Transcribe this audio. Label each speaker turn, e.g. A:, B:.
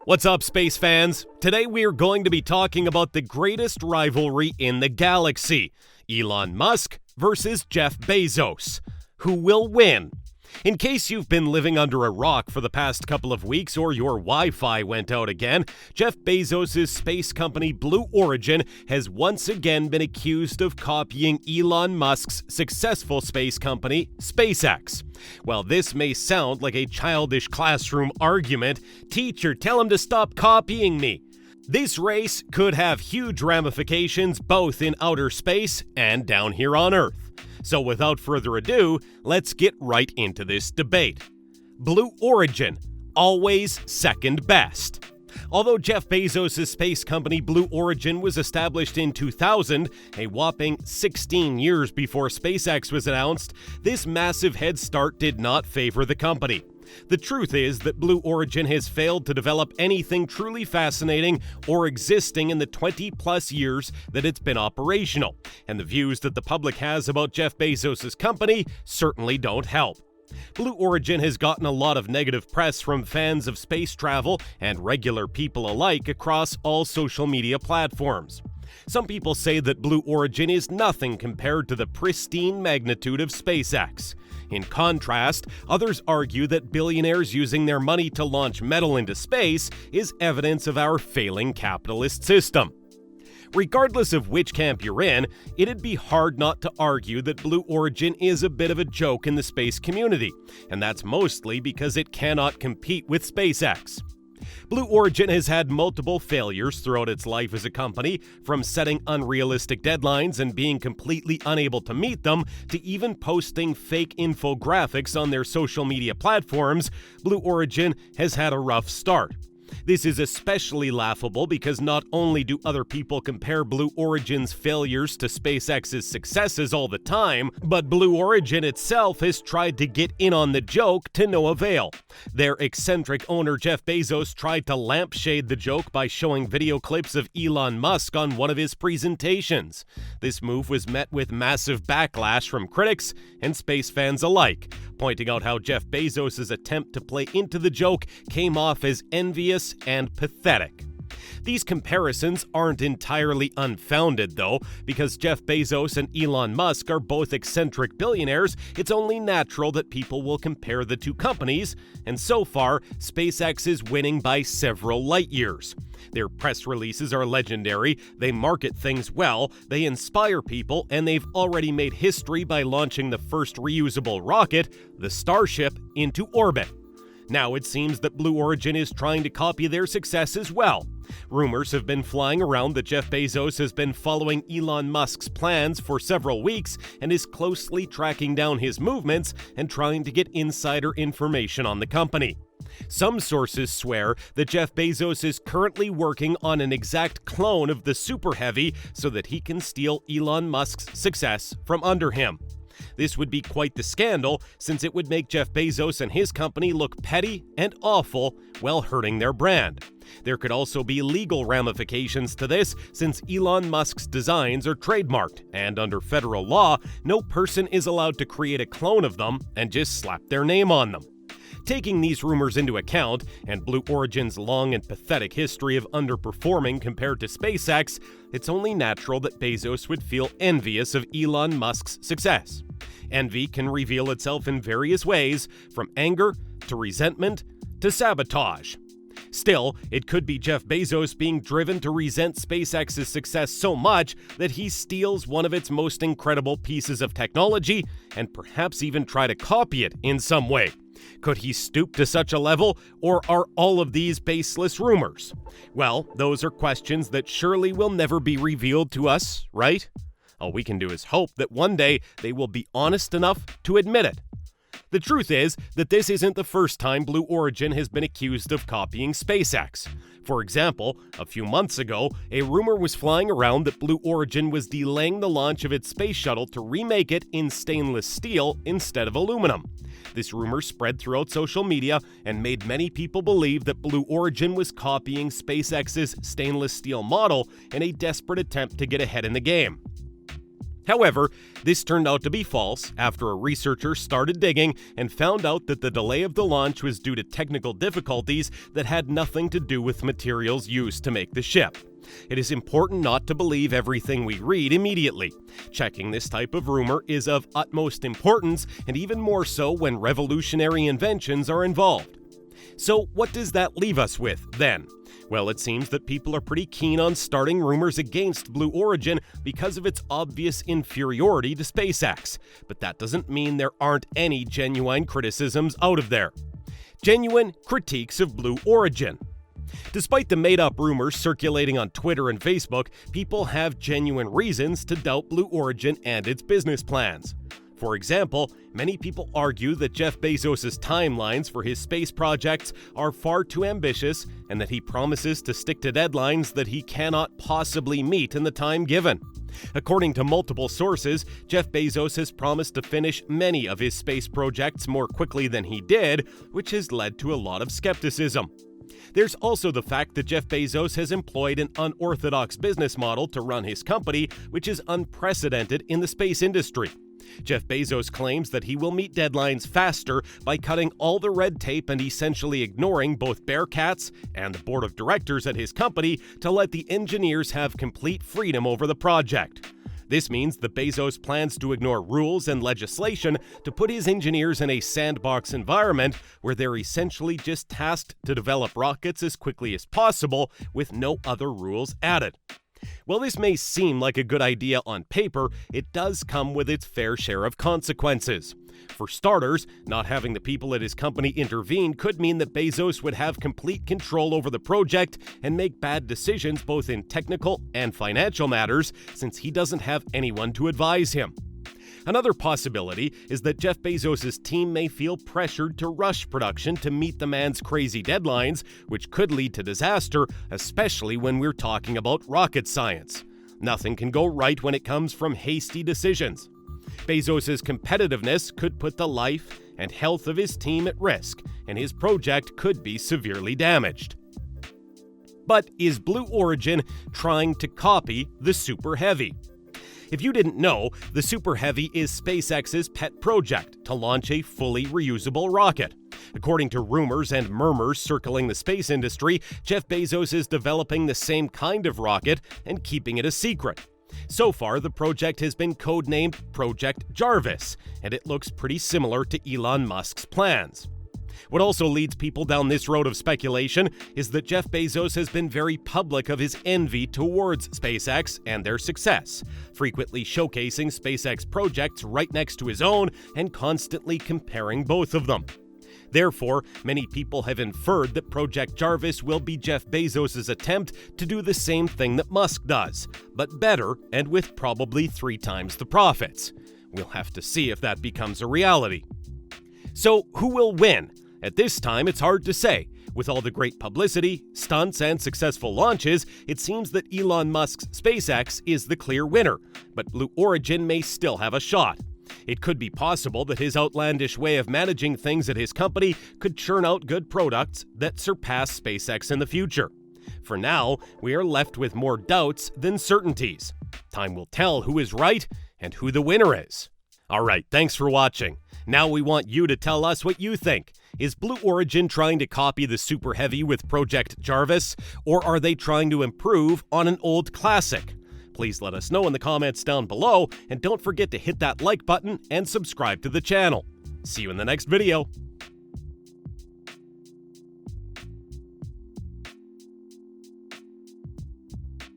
A: What's up, space fans? Today we are going to be talking about the greatest rivalry in the galaxy, Elon Musk versus Jeff Bezos. Who will win? In case you've been living under a rock for the past couple of weeks or your Wi-Fi went out again, Jeff Bezos' space company Blue Origin has once again been accused of copying Elon Musk's successful space company, SpaceX. While this may sound like a childish classroom argument, teacher, tell him to stop copying me. This race could have huge ramifications both in outer space and down here on Earth. So without further ado, let's get right into this debate. Blue Origin, always second best. Although Jeff Bezos' space company Blue Origin was established in 2000, a whopping 16 years before SpaceX was announced, this massive head start did not favor the company. The truth is that Blue Origin has failed to develop anything truly fascinating or existing in the 20-plus years that it's been operational, and the views that the public has about Jeff Bezos' company certainly don't help. Blue Origin has gotten a lot of negative press from fans of space travel and regular people alike across all social media platforms. Some people say that Blue Origin is nothing compared to the pristine magnitude of SpaceX. In contrast, others argue that billionaires using their money to launch metal into space is evidence of our failing capitalist system. Regardless of which camp you're in, it'd be hard not to argue that Blue Origin is a bit of a joke in the space community, and that's mostly because it cannot compete with SpaceX. Blue Origin has had multiple failures throughout its life as a company, from setting unrealistic deadlines and being completely unable to meet them, to even posting fake infographics on their social media platforms. Blue Origin has had a rough start. This is especially laughable because not only do other people compare Blue Origin's failures to SpaceX's successes all the time, but Blue Origin itself has tried to get in on the joke to no avail. Their eccentric owner Jeff Bezos tried to lampshade the joke by showing video clips of Elon Musk on one of his presentations. This move was met with massive backlash from critics and space fans alike, pointing out how Jeff Bezos' attempt to play into the joke came off as envious and pathetic. These comparisons aren't entirely unfounded, though, because Jeff Bezos and Elon Musk are both eccentric billionaires. It's only natural that people will compare the two companies, and so far, SpaceX is winning by several light years. Their press releases are legendary, they market things well, they inspire people, and they've already made history by launching the first reusable rocket, the Starship, into orbit. Now it seems that Blue Origin is trying to copy their success as well. Rumors have been flying around that Jeff Bezos has been following Elon Musk's plans for several weeks and is closely tracking down his movements and trying to get insider information on the company. Some sources swear that Jeff Bezos is currently working on an exact clone of the superheavy so that he can steal Elon Musk's success from under him. This would be quite the scandal, since it would make Jeff Bezos and his company look petty and awful while hurting their brand. There could also be legal ramifications to this, since Elon Musk's designs are trademarked, and under federal law, no person is allowed to create a clone of them and just slap their name on them. Taking these rumors into account, and Blue Origin's long and pathetic history of underperforming compared to SpaceX, it's only natural that Bezos would feel envious of Elon Musk's success. Envy can reveal itself in various ways, from anger to resentment to sabotage. Still, it could be Jeff Bezos being driven to resent SpaceX's success so much that he steals one of its most incredible pieces of technology and perhaps even try to copy it in some way. Could he stoop to such a level, or are all of these baseless rumors? Well, those are questions that surely will never be revealed to us, right? All we can do is hope that one day they will be honest enough to admit it. The truth is that this isn't the first time Blue Origin has been accused of copying SpaceX. For example, a few months ago, a rumor was flying around that Blue Origin was delaying the launch of its space shuttle to remake it in stainless steel instead of aluminum. This rumor spread throughout social media and made many people believe that Blue Origin was copying SpaceX's stainless steel model in a desperate attempt to get ahead in the game. However, this turned out to be false after a researcher started digging and found out that the delay of the launch was due to technical difficulties that had nothing to do with materials used to make the ship. It is important not to believe everything we read immediately. Checking this type of rumor is of utmost importance, and even more so when revolutionary inventions are involved. So what does that leave us with, then? Well, it seems that people are pretty keen on starting rumors against Blue Origin because of its obvious inferiority to SpaceX, but that doesn't mean there aren't any genuine criticisms out of there. Genuine critiques of Blue Origin. Despite the made-up rumors circulating on Twitter and Facebook, people have genuine reasons to doubt Blue Origin and its business plans. For example, many people argue that Jeff Bezos' timelines for his space projects are far too ambitious and that he promises to stick to deadlines that he cannot possibly meet in the time given. According to multiple sources, Jeff Bezos has promised to finish many of his space projects more quickly than he did, which has led to a lot of skepticism. There's also the fact that Jeff Bezos has employed an unorthodox business model to run his company, which is unprecedented in the space industry. Jeff Bezos claims that he will meet deadlines faster by cutting all the red tape and essentially ignoring both Bearcats and the board of directors at his company to let the engineers have complete freedom over the project. This means that Bezos plans to ignore rules and legislation to put his engineers in a sandbox environment where they're essentially just tasked to develop rockets as quickly as possible with no other rules added. While this may seem like a good idea on paper, it does come with its fair share of consequences. For starters, not having the people at his company intervene could mean that Bezos would have complete control over the project and make bad decisions both in technical and financial matters, since he doesn't have anyone to advise him. Another possibility is that Jeff Bezos' team may feel pressured to rush production to meet the man's crazy deadlines, which could lead to disaster, especially when we're talking about rocket science. Nothing can go right when it comes from hasty decisions. Bezos' competitiveness could put the life and health of his team at risk, and his project could be severely damaged. But is Blue Origin trying to copy the superheavy? If you didn't know, the superheavy is SpaceX's pet project to launch a fully reusable rocket. According to rumors and murmurs circling the space industry, Jeff Bezos is developing the same kind of rocket and keeping it a secret. So far, the project has been codenamed Project Jarvis, and it looks pretty similar to Elon Musk's plans. What also leads people down this road of speculation is that Jeff Bezos has been very public of his envy towards SpaceX and their success, frequently showcasing SpaceX projects right next to his own and constantly comparing both of them. Therefore, many people have inferred that Project Jarvis will be Jeff Bezos' attempt to do the same thing that Musk does, but better and with probably 3 times the profits. We'll have to see if that becomes a reality. So, who will win? At this time, it's hard to say. With all the great publicity, stunts, and successful launches, it seems that Elon Musk's SpaceX is the clear winner, but Blue Origin may still have a shot. It could be possible that his outlandish way of managing things at his company could churn out good products that surpass SpaceX in the future. For now, we are left with more doubts than certainties. Time will tell who is right and who the winner is. Alright, thanks for watching. Now we want you to tell us what you think. Is Blue Origin trying to copy the superheavy with Project Jarvis, or are they trying to improve on an old classic? Please let us know in the comments down below, and don't forget to hit that like button and subscribe to the channel. See you in the next video.